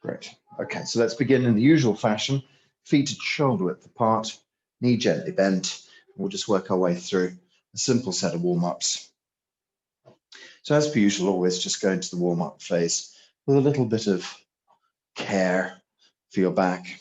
Great. Okay, so let's begin in the usual fashion. Feet at shoulder width apart, knee gently bent. We'll just work our way through a simple set of warm-ups. So as per usual, always just go into the warm-up phase with a little bit of care for your back.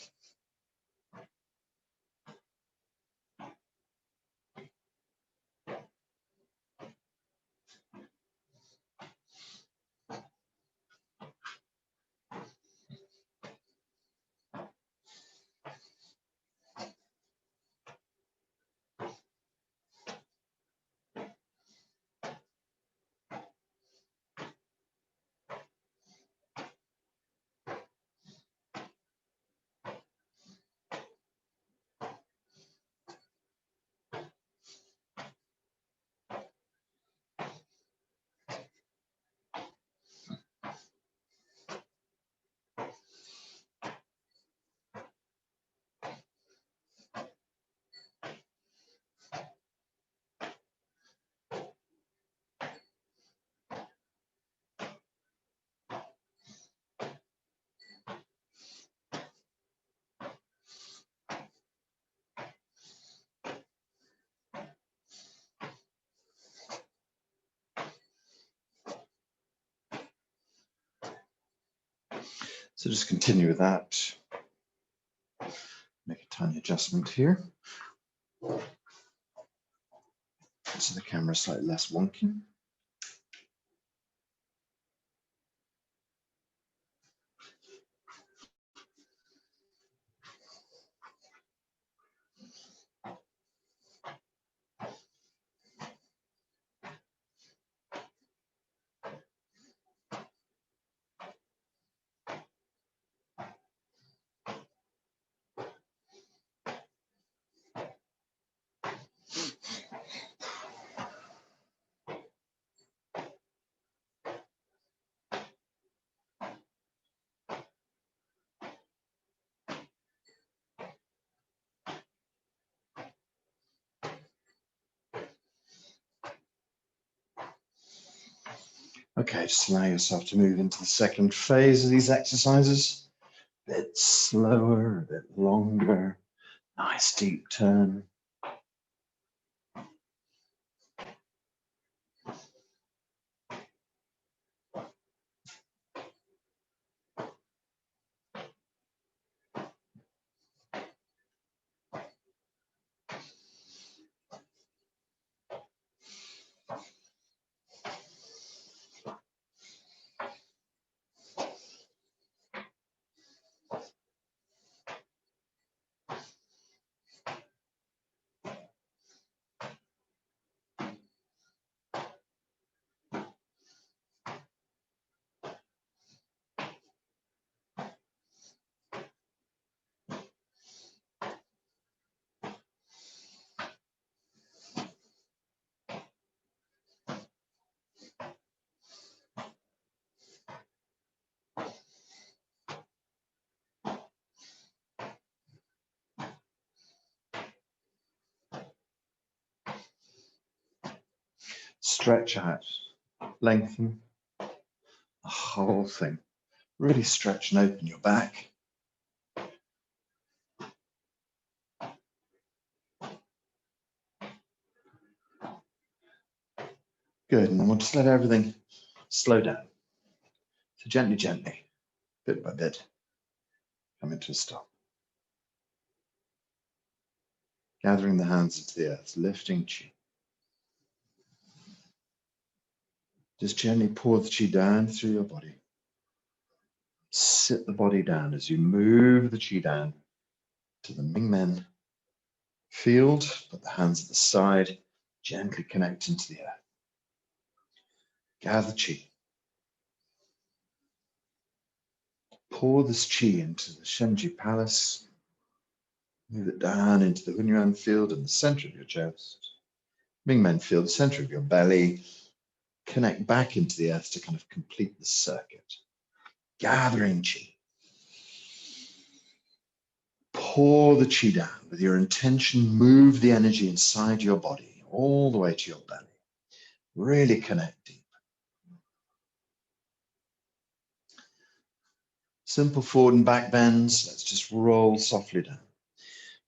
So just continue with that. Make a tiny adjustment here. So the camera is slightly less wonky. Okay, just allow yourself to move into the second phase of these exercises. A bit slower, a bit longer. Nice deep turn. Stretch out, lengthen the whole thing. Really stretch and open your back. Good, and then we'll just let everything slow down. So gently, gently, bit by bit, come into a stop. Gathering the hands into the earth, lifting chi. Just gently pour the chi down through your body. Sit the body down as you move the chi down to the Mingmen field. Put the hands at the side, gently connect into the earth. Gather chi. Pour this chi into the Shenji Palace. Move it down into the Hunyuan field in the center of your chest. Mingmen field, the center of your belly. Connect back into the earth to kind of complete the circuit. Gathering chi. Pour the chi down with your intention. Move the energy inside your body all the way to your belly. Really connect deep. Simple forward and back bends. Let's just roll softly down.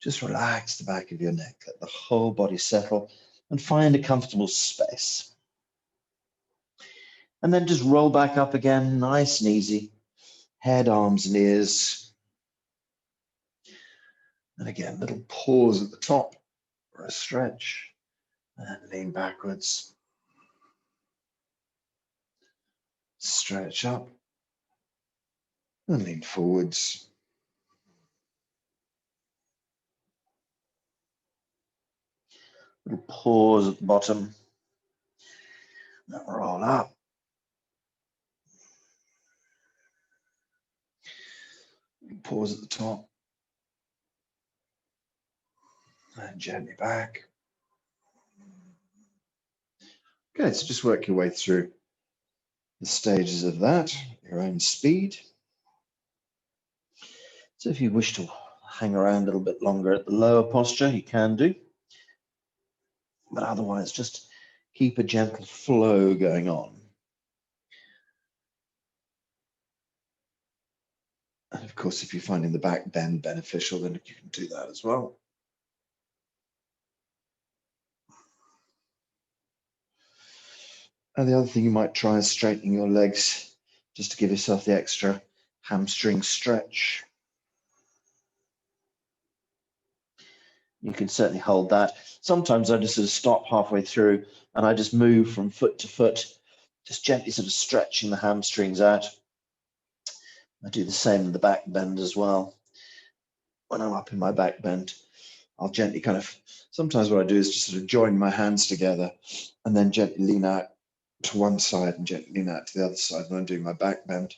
Just relax the back of your neck. Let the whole body settle and find a comfortable space. And then just roll back up again, nice and easy. Head, arms, and ears. And again, little pause at the top for a stretch. And lean backwards. Stretch up. And lean forwards. Little pause at the bottom. And roll up. Pause at the top. And gently back. Okay, so just work your way through the stages of that, your own speed. So if you wish to hang around a little bit longer at the lower posture, you can do. But otherwise, just keep a gentle flow going on. And of course, if you're finding the back bend beneficial, then you can do that as well. And the other thing you might try is straightening your legs just to give yourself the extra hamstring stretch. You can certainly hold that. Sometimes I just sort of stop halfway through and I just move from foot to foot, just gently sort of stretching the hamstrings out. I do the same in the back bend as well. When I'm up in my back bend, I'll gently sometimes what I do is just sort of join my hands together and then gently lean out to one side and gently lean out to the other side when I'm doing my back bend.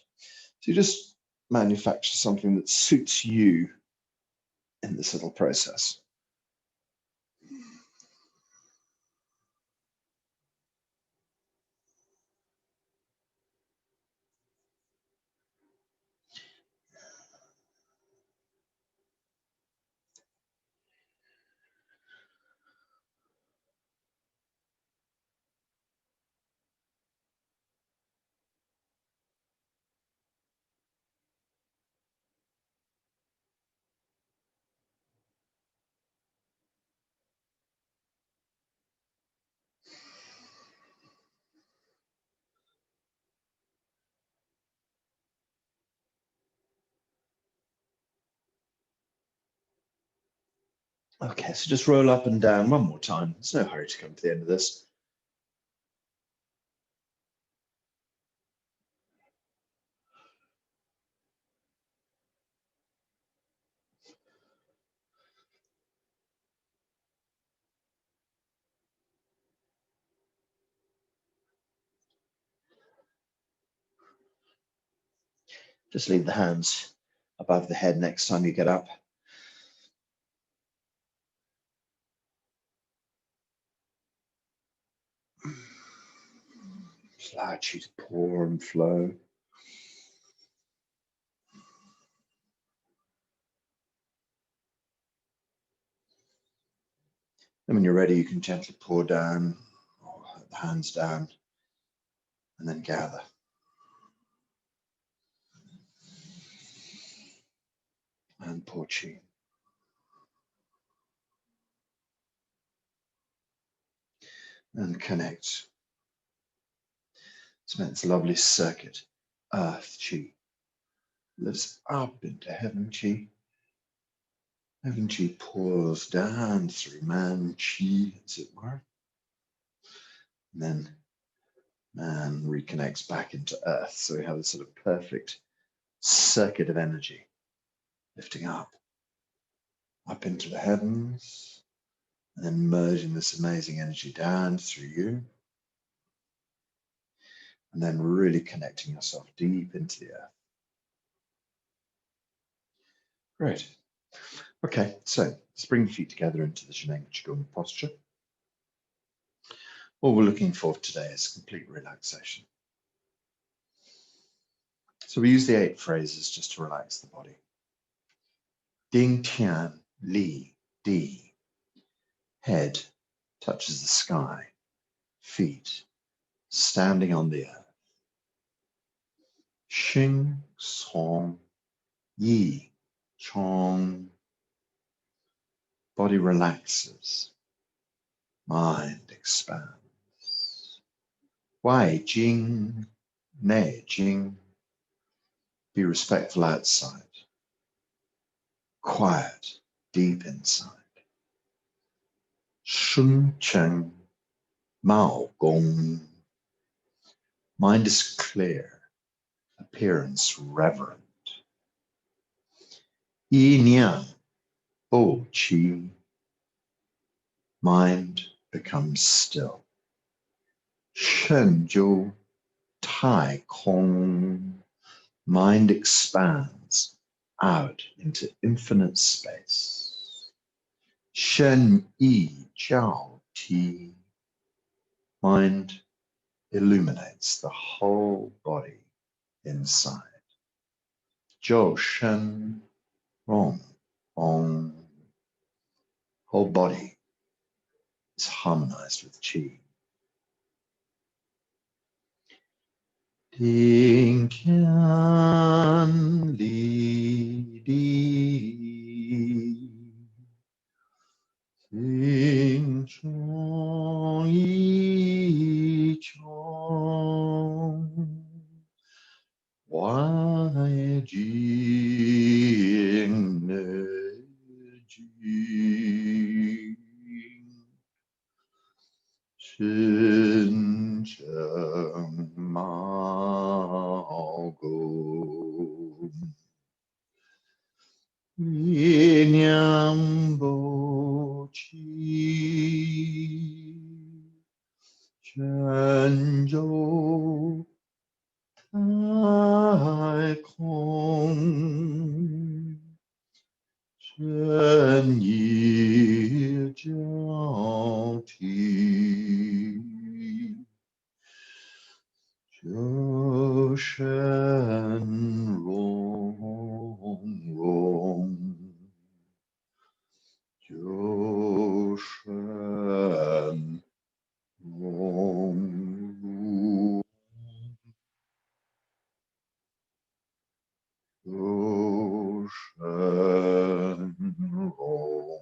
So you just manufacture something that suits you in this little process. Okay, so just roll up and down one more time. There's no hurry to come to the end of this. Just leave the hands above the head next time you get up. Just allow you to pour and flow. And when you're ready, you can gently pour down, or the hands down, and then gather. And pour chi. And connect. It's this lovely circuit. Earth chi lifts up into heaven chi. Heaven chi pours down through man chi, as it were. And then man reconnects back into earth. So we have a sort of perfect circuit of energy lifting up into the heavens, and then merging this amazing energy down through you. And then really connecting yourself deep into the earth. Great. Okay, so let's bring the feet together into the Zheneng Qigong posture. What we're looking for today is complete relaxation. So we use the 8 phrases just to relax the body. Ding Tian Li Di. Head touches the sky. Feet standing on the earth. Xing Song Yi, Chong. Body relaxes, mind expands. Wai Jing, Nei Jing. Be respectful outside, quiet deep inside. Shun Cheng, Mao Gong. Mind is clear, appearance reverent. Yi Niang, Bo Qi. Mind becomes still. Shen Jiu, Tai Kong. Mind expands out into infinite space. Shen Yi Jiao Ti. Mind illuminates the whole body inside. Zhou Shen Rong Ong. Whole body is harmonized with Qi. Ding Qian Li Di. Ding Chong Yi Chong. Wai Jing Ne Jing. Shin Cheng Mao Gong. Yin Yang Bo Qi. Shen Zhou Tai Kong. Shen Yi Jiao Ti. Zhou Shen Rong Rong. Zhou Shen Rong Rong. Zhou Shen Rong Rong.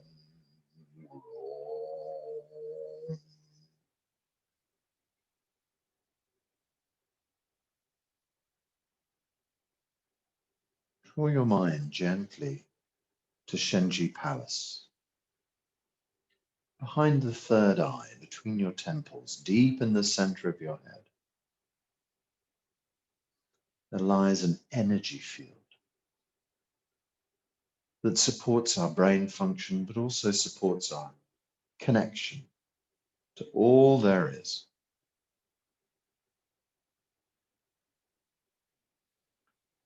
Draw your mind gently to Shenji Palace. Behind the third eye, between your temples, deep in the center of your head, there lies an energy field that supports our brain function, but also supports our connection to all there is.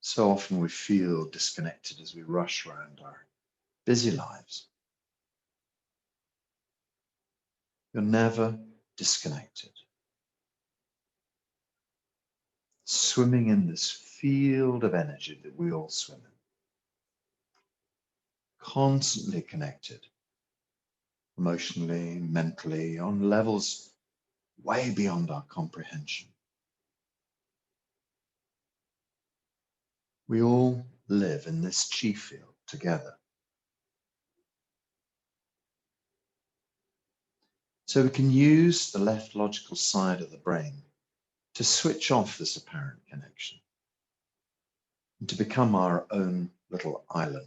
So often we feel disconnected as we rush around our busy lives. You're never disconnected. Swimming in this field of energy that we all swim in. Constantly connected, emotionally, mentally, on levels way beyond our comprehension. We all live in this chi field together. So we can use the left logical side of the brain to switch off this apparent connection and to become our own little island.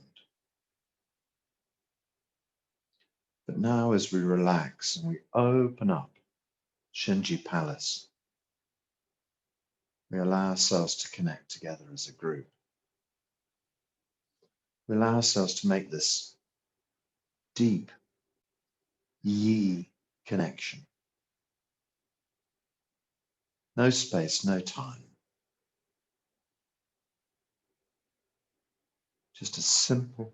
But now as we relax and we open up Shenji Palace, we allow ourselves to connect together as a group. We allow ourselves to make this deep Yi connection. No space, no time. Just a simple,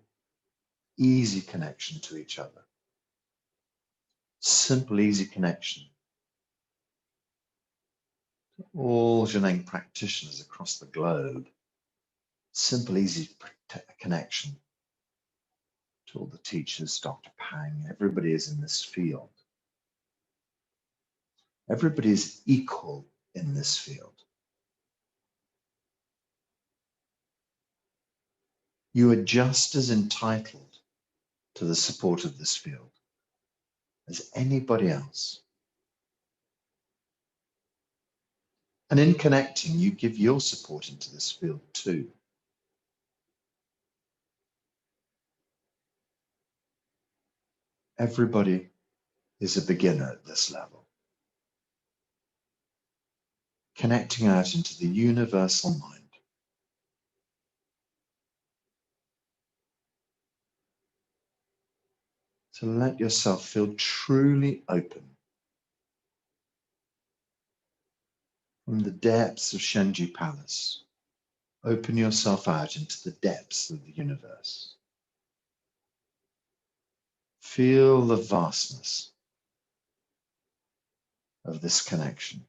easy connection to each other. Simple, easy connection to all Zheneng practitioners across the globe. Simple, easy connection to all the teachers, Dr. Pang. Everybody is in this field. Everybody is equal in this field. You are just as entitled to the support of this field as anybody else. And in connecting, you give your support into this field too. Everybody is a beginner at this level. Connecting out into the universal mind. So let yourself feel truly open from the depths of Shenji Palace. Open yourself out into the depths of the universe. Feel the vastness of this connection.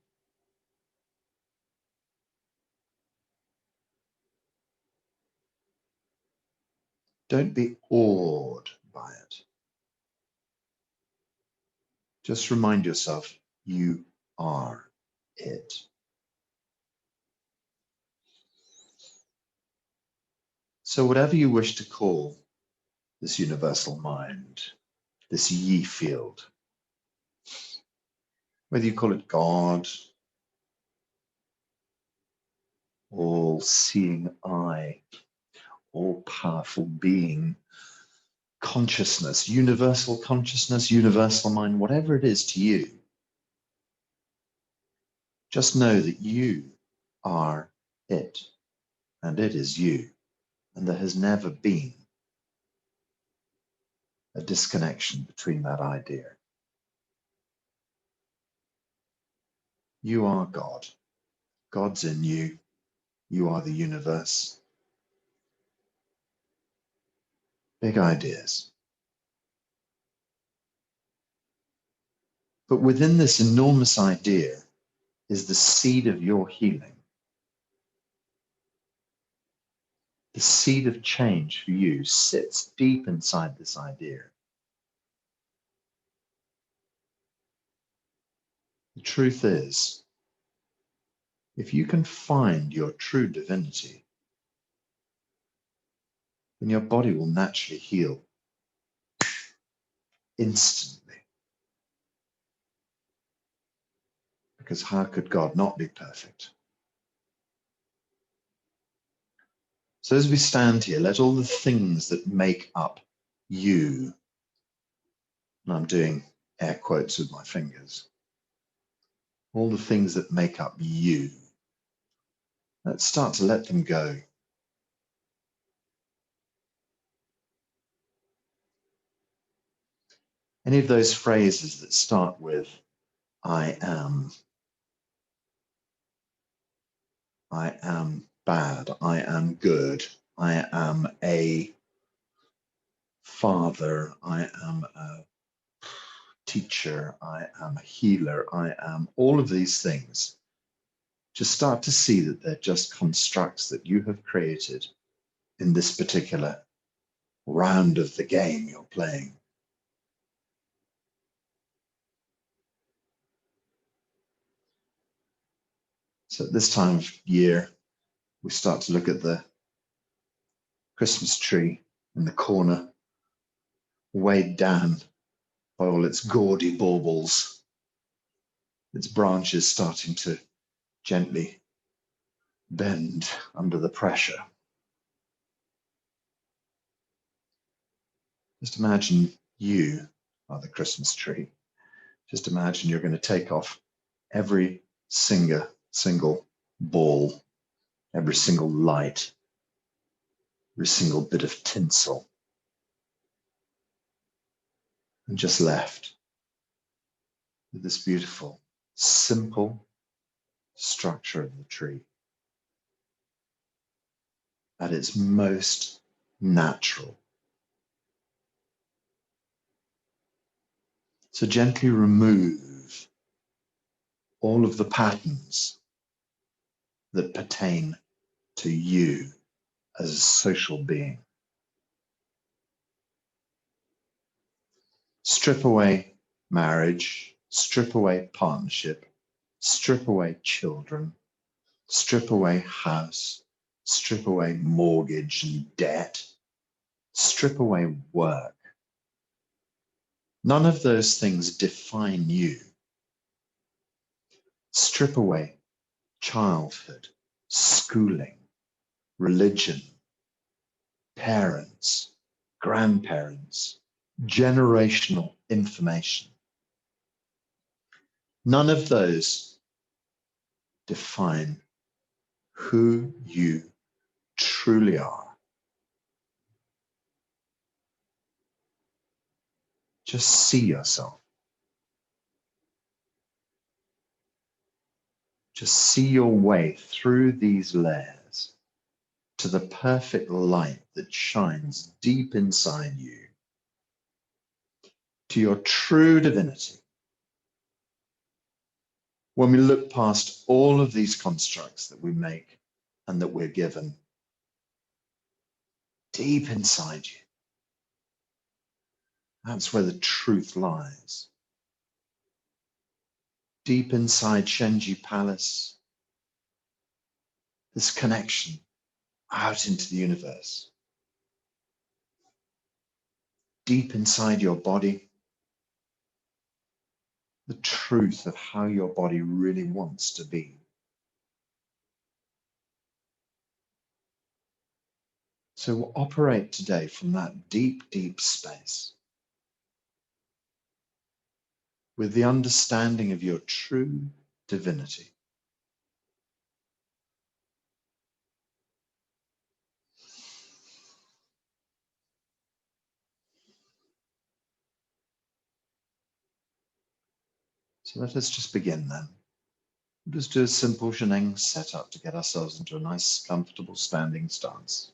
Don't be awed by it. Just remind yourself you are it. So whatever you wish to call this universal mind, this Yi field, whether you call it God, all-seeing eye, all-powerful being, consciousness, universal mind, whatever it is to you, just know that you are it, and it is you, and there has never been a disconnection between that idea. You are God. God's in you. You are the universe. Big ideas. But within this enormous idea is the seed of your healing. The seed of change for you sits deep inside this idea. The truth is, if you can find your true divinity, then your body will naturally heal instantly. Because how could God not be perfect? So as we stand here, let all the things that make up you, and I'm doing air quotes with my fingers, all the things that make up you, let's start to let them go. Any of those phrases that start with I am bad, I am good, I am a father, I am a teacher, I am a healer, I am all of these things. Just start to see that they're just constructs that you have created in this particular round of the game you're playing. So at this time of year, we start to look at the Christmas tree in the corner, weighed down by all its gaudy baubles, its branches starting to gently bend under the pressure. Just imagine you are the Christmas tree. Just imagine you're going to take off every single ball, every single light, every single bit of tinsel, and just left with this beautiful, simple structure of the tree at its most natural. So gently remove all of the patterns that pertain to you as a social being. Strip away marriage, strip away partnership, strip away children, strip away house, strip away mortgage and debt, Strip away work. None of those things define you. Strip away childhood, schooling, religion, parents, grandparents, generational information. None of those define who you truly are. Just see yourself. Just see your way through these layers to the perfect light that shines deep inside you, to your true divinity. When we look past all of these constructs that we make and that we're given, deep inside you, that's where the truth lies. Deep inside Shenji Palace, this connection out into the universe. Deep inside your body, the truth of how your body really wants to be. So we'll operate today from that deep, deep space with the understanding of your true divinity. So let us just begin then. We'll just do a simple Zheneng setup to get ourselves into a nice, comfortable standing stance.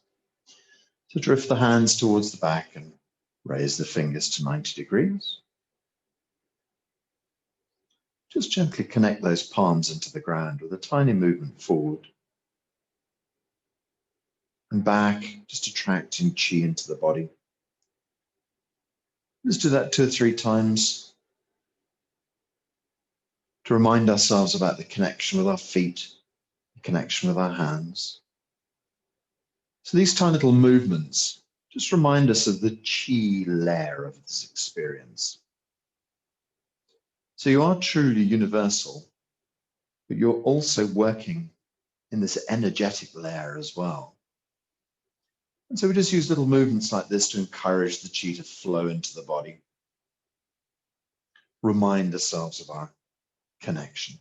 So drift the hands towards the back and raise the fingers to 90 degrees. Just gently connect those palms into the ground with a tiny movement forward and back, just attracting qi into the body. Let's do that 2 or 3 times to remind ourselves about the connection with our feet, the connection with our hands. So these tiny little movements just remind us of the qi layer of this experience. So you are truly universal, but you're also working in this energetic layer as well. And so we just use little movements like this to encourage the qi to flow into the body. Remind ourselves of our connection.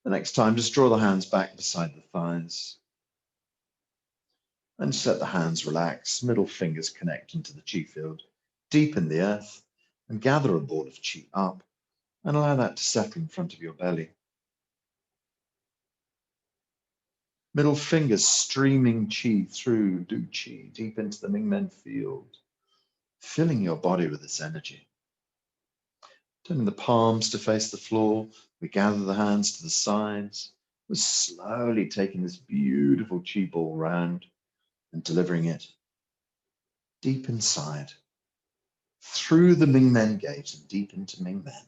The next time, just draw the hands back beside the thighs. And just let the hands relax, middle fingers connect into the qi field, deep in the earth, and gather a ball of qi up, and allow that to settle in front of your belly. Middle fingers streaming qi through Du Qi, deep into the Mingmen field, filling your body with this energy. Turning the palms to face the floor, we gather the hands to the sides. We're slowly taking this beautiful qi ball round and delivering it deep inside, through the Mingmen gate and deep into Mingmen.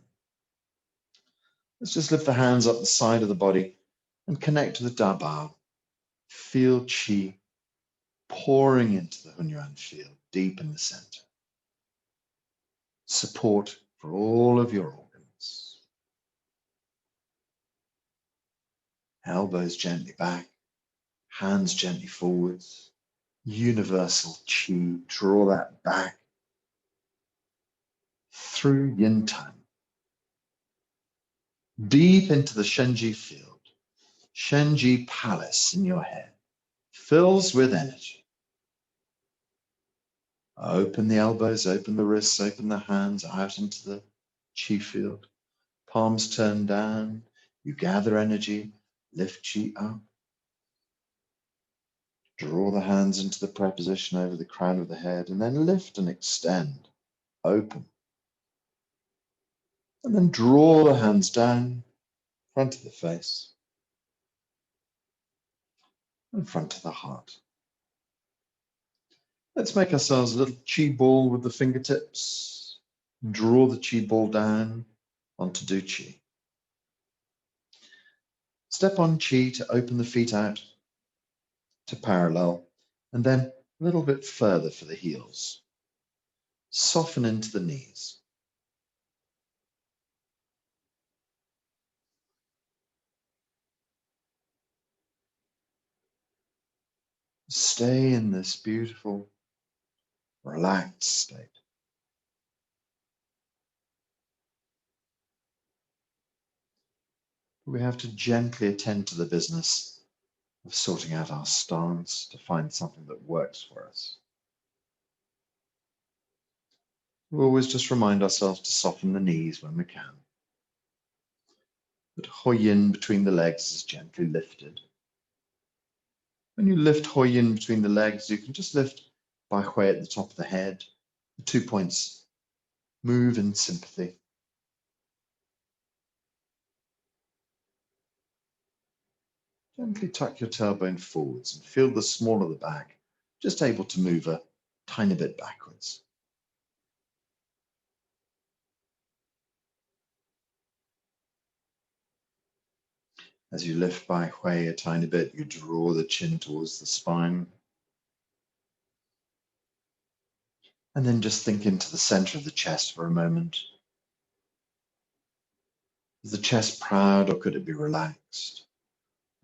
Let's just lift the hands up the side of the body and connect to the Da Bao. Feel qi pouring into the Hunyuan field, deep in the center. Support for all of your organs. Elbows gently back, hands gently forwards. Universal qi, draw that back through Yin Tang. Deep into the Shenji field, Shenji Palace in your head, fills with energy. Open the elbows, open the wrists, open the hands out into the qi field. Palms turned down, you gather energy, lift qi up. Draw the hands into the prayer position over the crown of the head, and then lift and extend, open. And then draw the hands down, front of the face, and front of the heart. Let's make ourselves a little qi ball with the fingertips. Draw the qi ball down onto Du Qi. Step on qi to open the feet out to parallel, and then A little bit further for the heels. Soften into the knees. Stay in this beautiful, relaxed state. We have to gently attend to the business of sorting out our stance to find something that works for us. We always just remind ourselves to soften the knees when we can. That Hoi-yin between the legs is gently lifted. When you lift Hoi-yin between the legs, you can just lift Bai Hui at the top of the head. The 2 points move in sympathy. Gently tuck your tailbone forwards and feel the small of the back, just able to move a tiny bit backwards. As you lift Bai Hui a tiny bit, you draw the chin towards the spine. And then just think into the center of the chest for a moment. Is the chest proud or could it be relaxed?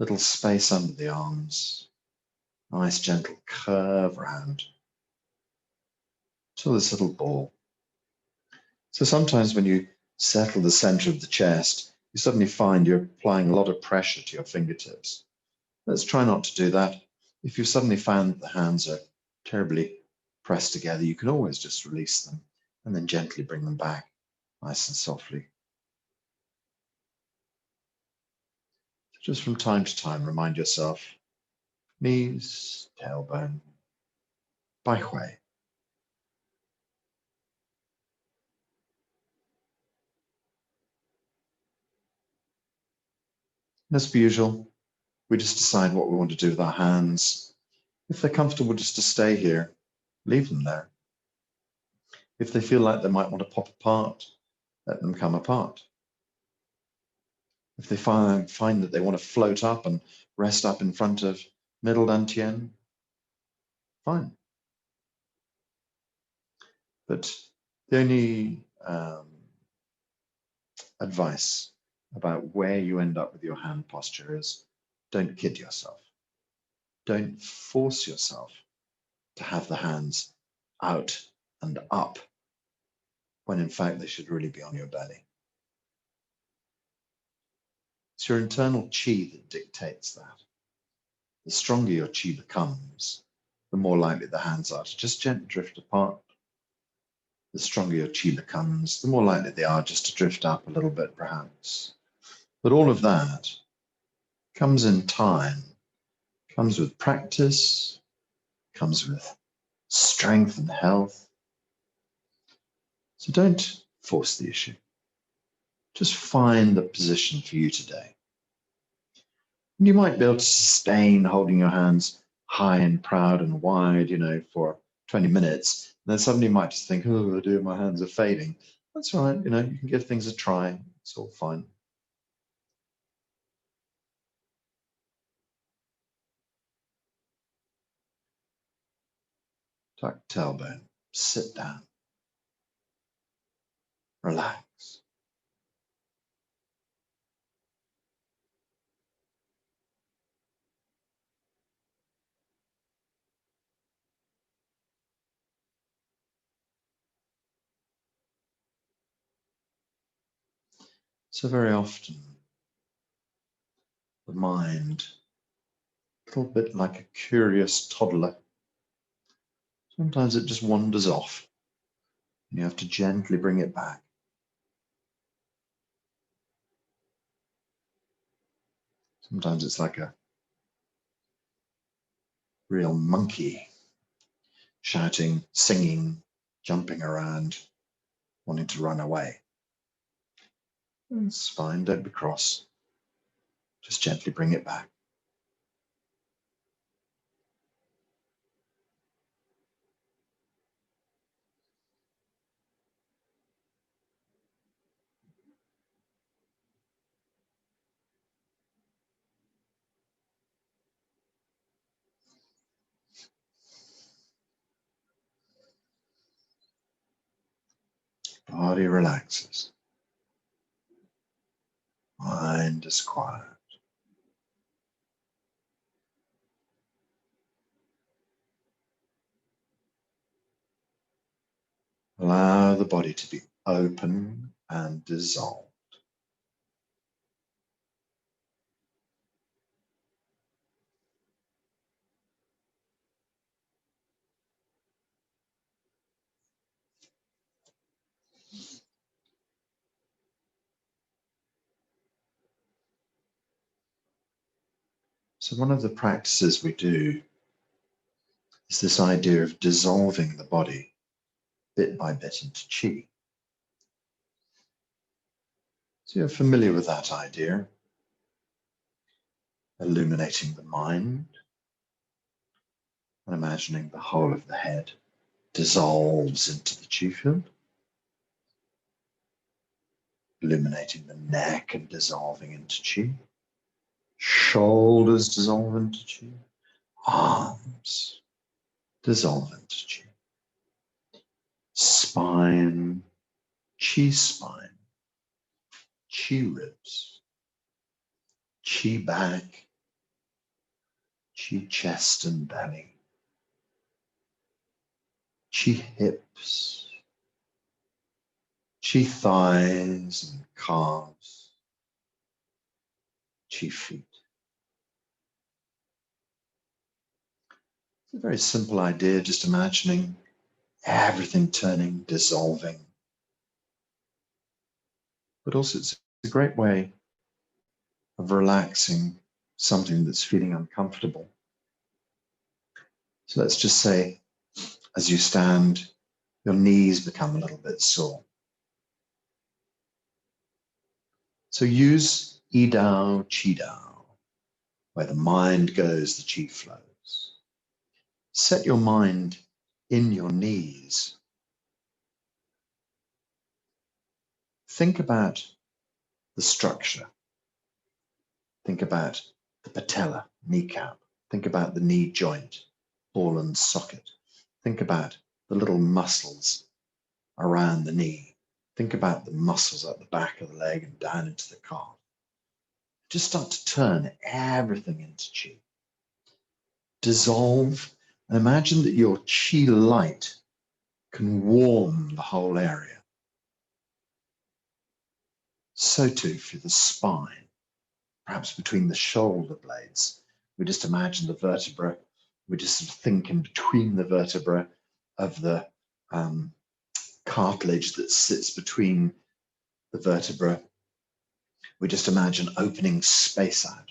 Little space under the arms. Nice gentle curve around to this little ball. So sometimes when you settle the center of the chest, you suddenly find you're applying a lot of pressure to your fingertips. Let's try not to do that. If you suddenly find that the hands are terribly pressed together, you can always just release them and then gently bring them back, nice and softly. Just from time to time, remind yourself, knees, tailbone, Bai Hui. As per usual, we just decide what we want to do with our hands. If they're comfortable just to stay here, leave them there. If they feel like they might want to pop apart, let them come apart. If they find that they want to float up and rest up in front of middle dantian, fine. But the only advice about where you end up with your hand posture is don't kid yourself. Don't force yourself to have the hands out and up when in fact they should really be on your belly. It's your internal chi that dictates that. The stronger your chi becomes, the more likely the hands are to just gently drift apart. The stronger your chi becomes, the more likely they are just to drift up a little bit, perhaps. But all of that comes in time, comes with practice, comes with strength and health. So don't force the issue. Just find the position for you today. And you might be able to sustain holding your hands high and proud and wide, for 20 minutes. And then suddenly you might just think, oh dear, my hands are fading. That's all right, you can give things a try. It's all fine. Tuck tailbone, sit down, relax. So very often, the mind, a little bit like a curious toddler, sometimes it just wanders off. And you have to gently bring it back. Sometimes it's like a real monkey, shouting, singing, jumping around, wanting to run away. It's fine, don't be cross. Just gently bring it back. Body relaxes. Mind is quiet. Allow the body to be open and dissolve. So one of the practices we do is this idea of dissolving the body bit by bit into chi. So you're familiar with that idea, illuminating the mind and imagining the whole of the head dissolves into the chi field, illuminating the neck and dissolving into chi, shoulders dissolve into chi, arms dissolve into chi, spine, chi spine, chi ribs, chi back, chi chest and belly, chi hips, chi thighs and calves, chi feet. It's a very simple idea, just imagining everything turning, dissolving. But also it's a great way of relaxing something that's feeling uncomfortable. So let's just say, as you stand, your knees become a little bit sore. So use Yi Dao, Qi Dao. Where the mind goes, the chi flows. Set your mind in your knees. Think about the structure. Think about the patella, kneecap. Think about the knee joint, ball and socket. Think about the little muscles around the knee. Think about the muscles at the back of the leg and down into the calf. Just start to turn everything into chi. Dissolve and imagine that your chi light can warm the whole area. So too for the spine, perhaps between the shoulder blades. We just imagine the vertebra. We just sort of think in between the vertebra of the cartilage that sits between the vertebra. We just imagine opening space out.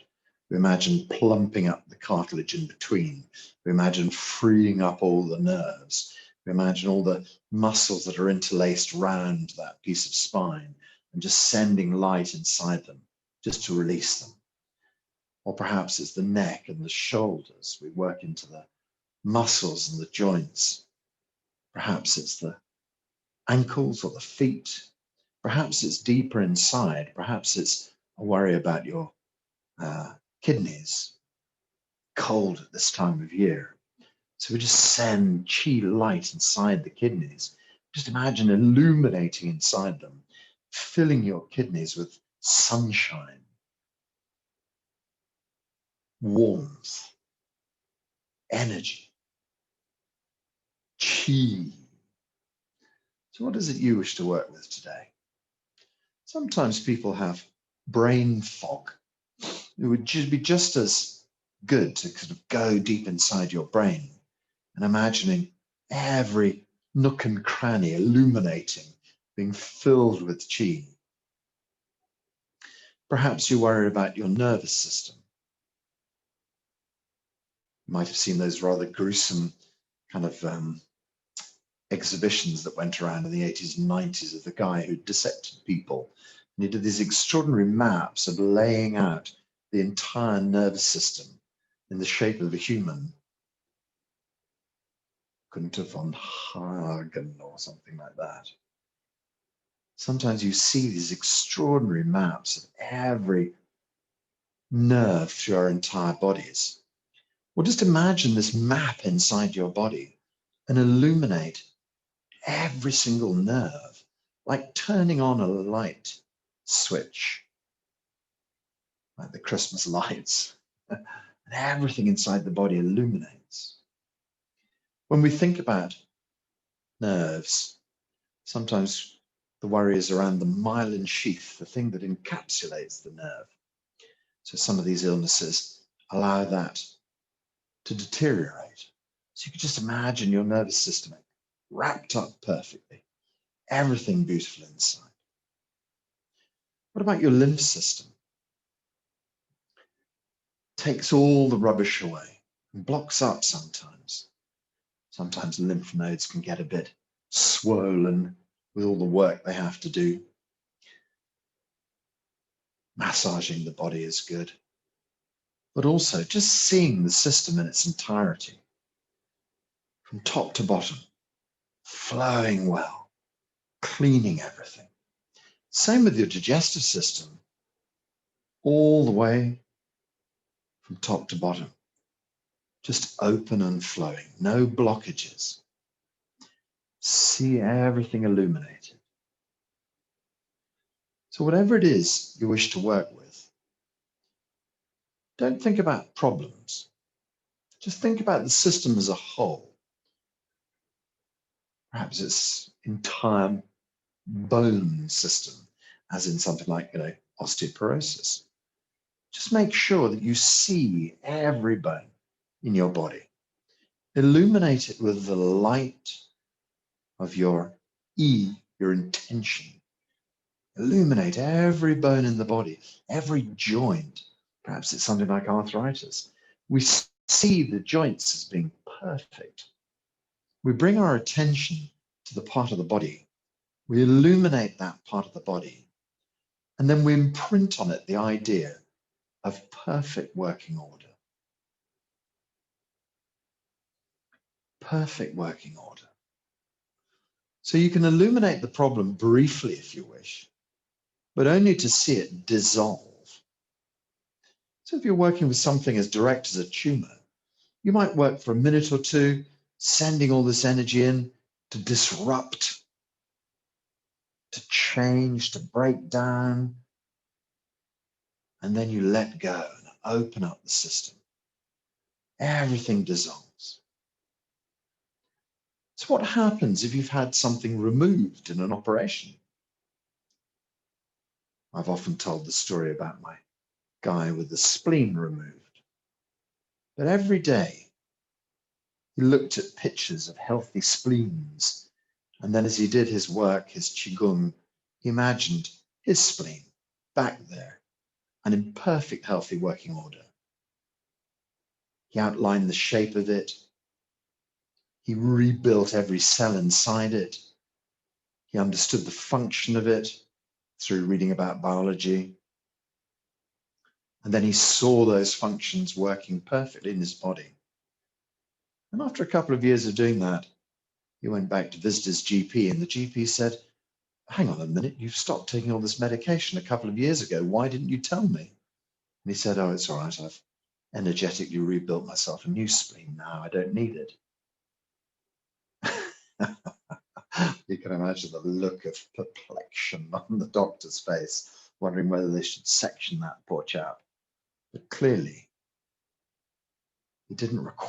We imagine plumping up the cartilage in between. We imagine freeing up all the nerves. We imagine all the muscles that are interlaced around that piece of spine and just sending light inside them just to release them. Or perhaps it's the neck and the shoulders. We work into the muscles and the joints. Perhaps it's the ankles or the feet. Perhaps it's deeper inside. Perhaps it's a worry about your kidneys, cold at this time of year. So we just send chi light inside the kidneys. Just imagine illuminating inside them, filling your kidneys with sunshine, warmth, energy, chi. So what is it you wish to work with today? Sometimes people have brain fog. It would be just as good to sort of go deep inside your brain and imagining every nook and cranny illuminating, being filled with chi. Perhaps you worry about your nervous system. You might have seen those rather gruesome kind of exhibitions that went around in the 80s and 90s of the guy who dissected people. And he did these extraordinary maps of laying out the entire nervous system in the shape of a human. Gunther von Hagen or something like that. Sometimes you see these extraordinary maps of every nerve through our entire bodies. Well, just imagine this map inside your body and illuminate every single nerve like turning on a light switch, like the Christmas lights, and everything inside the body illuminates. When we think about nerves, sometimes the worry is around the myelin sheath, the thing that encapsulates the nerve. So some of these illnesses allow that to deteriorate. So you can just imagine your nervous system wrapped up perfectly, everything beautiful inside. What about your lymph system? Takes all the rubbish away and blocks up sometimes. Sometimes lymph nodes can get a bit swollen with all the work they have to do. Massaging the body is good, but also just seeing the system in its entirety, from top to bottom, flowing well, cleaning everything. Same with your digestive system, all the way from top to bottom, just open and flowing, no blockages. See everything illuminated. So whatever it is you wish to work with, don't think about problems. Just think about the system as a whole. Perhaps it's entire bone system, as in something like, osteoporosis. Just make sure that you see every bone in your body. Illuminate it with the light of your your intention. Illuminate every bone in the body, every joint. Perhaps it's something like arthritis. We see the joints as being perfect. We bring our attention to the part of the body. We illuminate that part of the body, and then we imprint on it the idea of perfect working order. Perfect working order. So you can illuminate the problem briefly if you wish, but only to see it dissolve. So if you're working with something as direct as a tumor, you might work for a minute or two, sending all this energy in to disrupt, to change, to break down, and then you let go and open up the system. Everything dissolves. So what happens if you've had something removed in an operation? I've often told the story about my guy with the spleen removed. But every day he looked at pictures of healthy spleens, and then as he did his work, his qigong, he imagined his spleen back there and in perfect healthy working order. He outlined the shape of it. He rebuilt every cell inside it. He understood the function of it through reading about biology. And then he saw those functions working perfectly in his body. And after a couple of years of doing that, he went back to visit his GP, and the GP said, hang on a minute, you've stopped taking all this medication a couple of years ago. Why didn't you tell me? And he said, oh, it's all right. I've energetically rebuilt myself a new spleen now. I don't need it. You can imagine the look of perplexion on the doctor's face, wondering whether they should section that poor chap. But clearly, he didn't require